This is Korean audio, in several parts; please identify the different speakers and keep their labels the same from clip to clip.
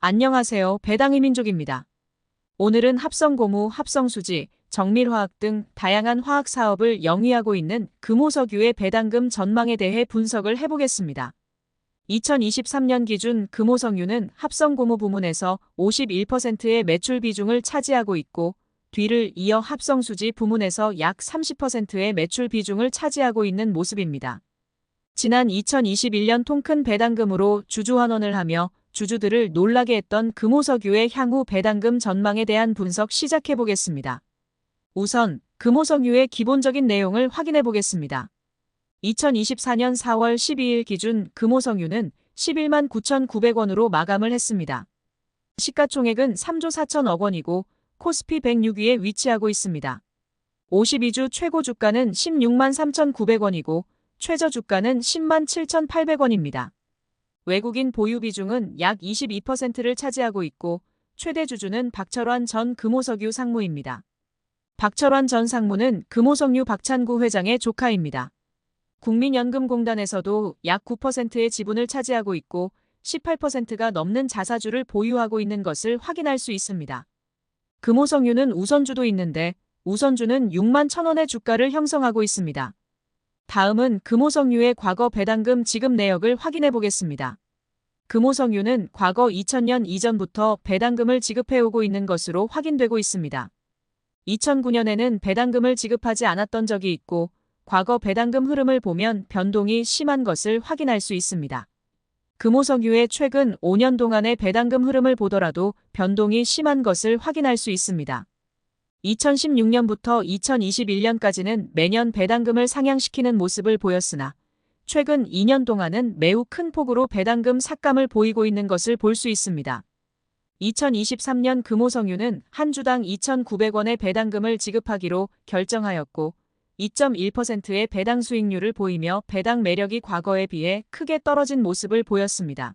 Speaker 1: 안녕하세요. 배당의 민족입니다. 오늘은 합성고무, 합성수지, 정밀화학 등 다양한 화학 사업을 영위하고 있는 금호석유의 배당금 전망에 대해 분석을 해보겠습니다. 2023년 기준 금호석유는 합성고무 부문에서 51%의 매출 비중을 차지하고 있고, 뒤를 이어 합성수지 부문에서 약 30%의 매출 비중을 차지하고 있는 모습입니다. 지난 2021년 통큰 배당금으로 주주환원을 하며 주주들을 놀라게 했던 금호석유의 향후 배당금 전망에 대한 분석 시작해 보겠습니다. 우선 금호석유의 기본적인 내용을 확인해 보겠습니다. 2024년 4월 12일 기준 금호석유는 11만 9,900원으로 마감을 했습니다. 시가총액은 3조 4천억 원이고 코스피 106위에 위치하고 있습니다. 52주 최고 주가는 16만 3,900원이고 최저 주가는 10만 7,800원입니다. 외국인 보유 비중은 약 22%를 차지하고 있고 최대 주주는 박철환 전 금호석유 상무입니다. 박철환 전 상무는 금호석유 박찬구 회장의 조카입니다. 국민연금공단에서도 약 9%의 지분을 차지하고 있고 18%가 넘는 자사주를 보유하고 있는 것을 확인할 수 있습니다. 금호석유는 우선주도 있는데 우선주는 6만 1,000원의 주가를 형성하고 있습니다. 다음은 금호석유의 과거 배당금 지급 내역을 확인해 보겠습니다. 금호석유는 과거 2000년 이전부터 배당금을 지급해오고 있는 것으로 확인되고 있습니다. 2009년에는 배당금을 지급하지 않았던 적이 있고 과거 배당금 흐름을 보면 변동이 심한 것을 확인할 수 있습니다. 금호석유의 최근 5년 동안의 배당금 흐름을 보더라도 변동이 심한 것을 확인할 수 있습니다. 2016년부터 2021년까지는 매년 배당금을 상향시키는 모습을 보였으나 최근 2년 동안은 매우 큰 폭으로 배당금 삭감을 보이고 있는 것을 볼 수 있습니다. 2023년 금호석유는 한 주당 2,900원의 배당금을 지급하기로 결정하였고 2.1%의 배당 수익률을 보이며 배당 매력이 과거에 비해 크게 떨어진 모습을 보였습니다.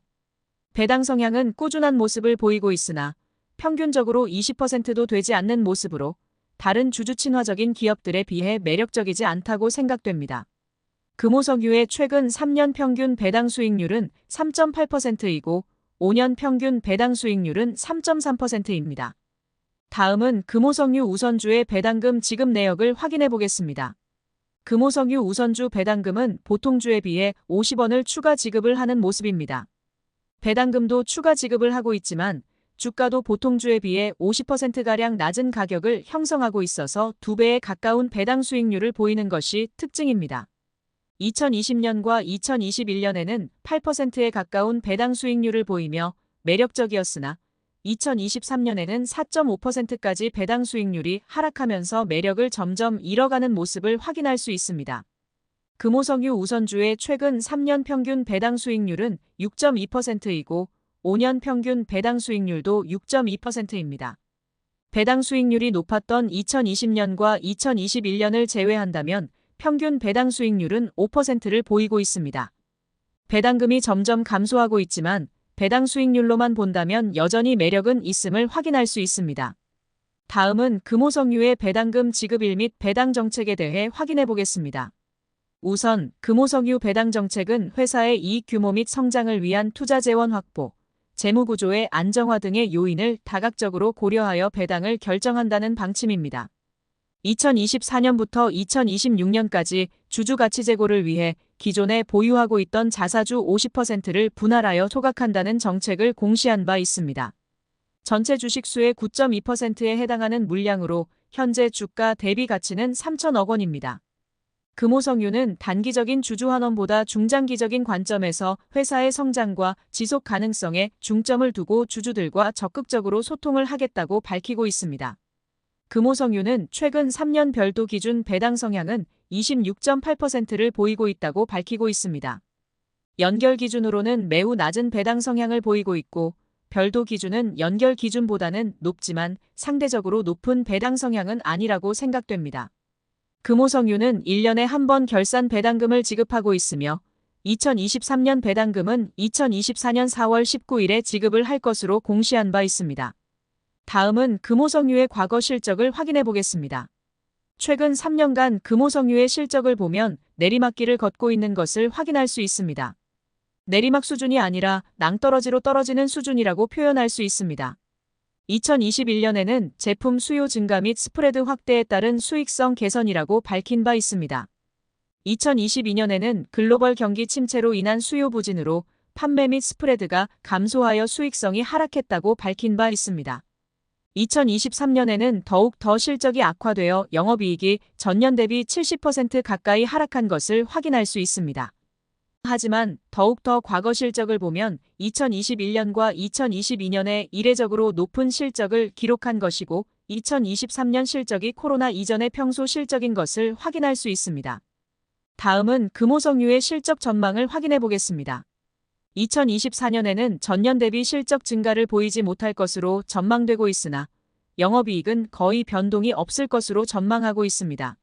Speaker 1: 배당 성향은 꾸준한 모습을 보이고 있으나 평균적으로 20%도 되지 않는 모습으로 다른 주주 친화적인 기업들에 비해 매력적이지 않다고 생각됩니다. 금호석유의 최근 3년 평균 배당 수익률은 3.8%이고 5년 평균 배당 수익률은 3.3%입니다. 다음은 금호석유 우선주의 배당금 지급 내역을 확인해 보겠습니다. 금호석유 우선주 배당금은 보통주에 비해 50원을 추가 지급을 하는 모습입니다. 배당금도 추가 지급을 하고 있지만 주가도 보통주에 비해 50%가량 낮은 가격을 형성하고 있어서 2배에 가까운 배당 수익률을 보이는 것이 특징입니다. 2020년과 2021년에는 8%에 가까운 배당 수익률을 보이며 매력적이었으나 2023년에는 4.5%까지 배당 수익률이 하락하면서 매력을 점점 잃어가는 모습을 확인할 수 있습니다. 금호석유 우선주의 최근 3년 평균 배당 수익률은 6.2%이고 5년 평균 배당 수익률도 6.2%입니다. 배당 수익률이 높았던 2020년과 2021년을 제외한다면 평균 배당 수익률은 5%를 보이고 있습니다. 배당금이 점점 감소하고 있지만 배당 수익률로만 본다면 여전히 매력은 있음을 확인할 수 있습니다. 다음은 금호석유의 배당금 지급일 및 배당 정책에 대해 확인해 보겠습니다. 우선 금호석유 배당 정책은 회사의 이익 규모 및 성장을 위한 투자 재원 확보, 재무 구조의 안정화 등의 요인을 다각적으로 고려하여 배당을 결정한다는 방침입니다. 2024년부터 2026년까지 주주 가치 제고를 위해 기존에 보유하고 있던 자사주 50%를 분할하여 소각한다는 정책을 공시한 바 있습니다. 전체 주식수의 9.2%에 해당하는 물량으로 현재 주가 대비 가치는 3천억 원입니다. 금호석유는 단기적인 주주 환원보다 중장기적인 관점에서 회사의 성장과 지속 가능성에 중점을 두고 주주들과 적극적으로 소통을 하겠다고 밝히고 있습니다. 금호석유는 최근 3년 별도 기준 배당 성향은 26.8%를 보이고 있다고 밝히고 있습니다. 연결 기준으로는 매우 낮은 배당 성향을 보이고 있고 별도 기준은 연결 기준보다는 높지만 상대적으로 높은 배당 성향은 아니라고 생각됩니다. 금호석유는 1년에 한 번 결산 배당금을 지급하고 있으며 2023년 배당금은 2024년 4월 19일에 지급을 할 것으로 공시한 바 있습니다. 다음은 금호석유의 과거 실적을 확인해 보겠습니다. 최근 3년간 금호석유의 실적을 보면 내리막길을 걷고 있는 것을 확인할 수 있습니다. 내리막 수준이 아니라 낭떠러지로 떨어지는 수준이라고 표현할 수 있습니다. 2021년에는 제품 수요 증가 및 스프레드 확대에 따른 수익성 개선이라고 밝힌 바 있습니다. 2022년에는 글로벌 경기 침체로 인한 수요 부진으로 판매 및 스프레드가 감소하여 수익성이 하락했다고 밝힌 바 있습니다. 2023년에는 더욱 더 실적이 악화되어 영업이익이 전년 대비 70% 가까이 하락한 것을 확인할 수 있습니다. 하지만 더욱더 과거 실적을 보면 2021년과 2022년에 이례적으로 높은 실적을 기록한 것이고 2023년 실적이 코로나 이전의 평소 실적인 것을 확인할 수 있습니다. 다음은 금호석유의 실적 전망을 확인해 보겠습니다. 2024년에는 전년 대비 실적 증가를 보이지 못할 것으로 전망되고 있으나 영업이익은 거의 변동이 없을 것으로 전망하고 있습니다.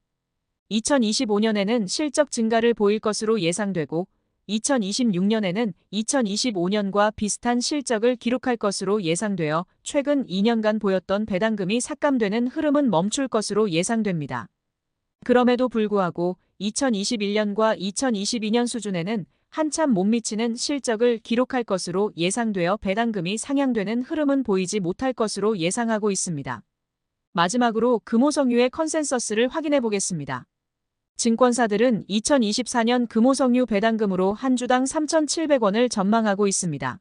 Speaker 1: 2025년에는 실적 증가를 보일 것으로 예상되고 2026년에는 2025년과 비슷한 실적을 기록할 것으로 예상되어 최근 2년간 보였던 배당금이 삭감되는 흐름은 멈출 것으로 예상됩니다. 그럼에도 불구하고 2021년과 2022년 수준에는 한참 못 미치는 실적을 기록할 것으로 예상되어 배당금이 상향되는 흐름은 보이지 못할 것으로 예상하고 있습니다. 마지막으로 금호석유의 컨센서스를 확인해 보겠습니다. 증권사들은 2024년 금호석유 배당금으로 한 주당 3,700원을 전망하고 있습니다.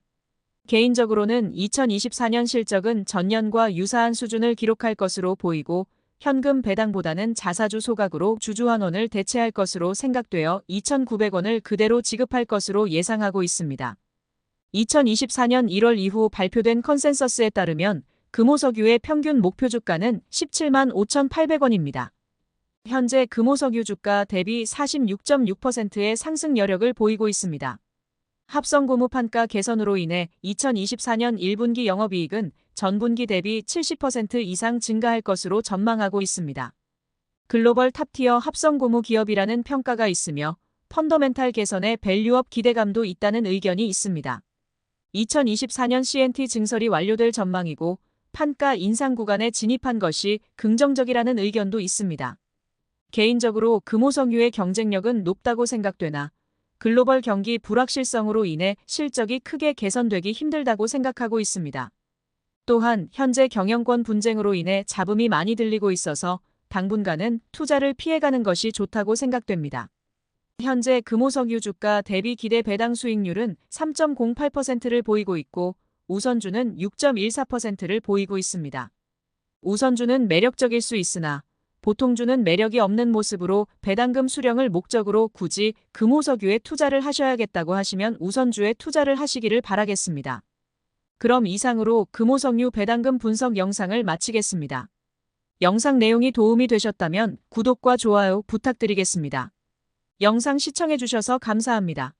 Speaker 1: 개인적으로는 2024년 실적은 전년과 유사한 수준을 기록할 것으로 보이고 현금 배당보다는 자사주 소각으로 주주환원을 대체할 것으로 생각되어 2,900원을 그대로 지급할 것으로 예상하고 있습니다. 2024년 1월 이후 발표된 컨센서스에 따르면 금호석유의 평균 목표 주가는 17만 5,800원입니다. 현재 금호석유 주가 대비 46.6%의 상승 여력을 보이고 있습니다. 합성고무 판가 개선으로 인해 2024년 1분기 영업이익은 전분기 대비 70% 이상 증가할 것으로 전망하고 있습니다. 글로벌 탑티어 합성고무 기업이라는 평가가 있으며 펀더멘탈 개선에 밸류업 기대감도 있다는 의견이 있습니다. 2024년 CNT 증설이 완료될 전망이고 판가 인상 구간에 진입한 것이 긍정적이라는 의견도 있습니다. 개인적으로 금호석유의 경쟁력은 높다고 생각되나 글로벌 경기 불확실성으로 인해 실적이 크게 개선되기 힘들다고 생각하고 있습니다. 또한 현재 경영권 분쟁으로 인해 잡음이 많이 들리고 있어서 당분간은 투자를 피해가는 것이 좋다고 생각됩니다. 현재 금호석유 주가 대비 기대 배당 수익률은 3.08%를 보이고 있고 우선주는 6.14%를 보이고 있습니다. 우선주는 매력적일 수 있으나 보통주는 매력이 없는 모습으로 배당금 수령을 목적으로 굳이 금호석유에 투자를 하셔야겠다고 하시면 우선주에 투자를 하시기를 바라겠습니다. 그럼 이상으로 금호석유 배당금 분석 영상을 마치겠습니다. 영상 내용이 도움이 되셨다면 구독과 좋아요 부탁드리겠습니다. 영상 시청해주셔서 감사합니다.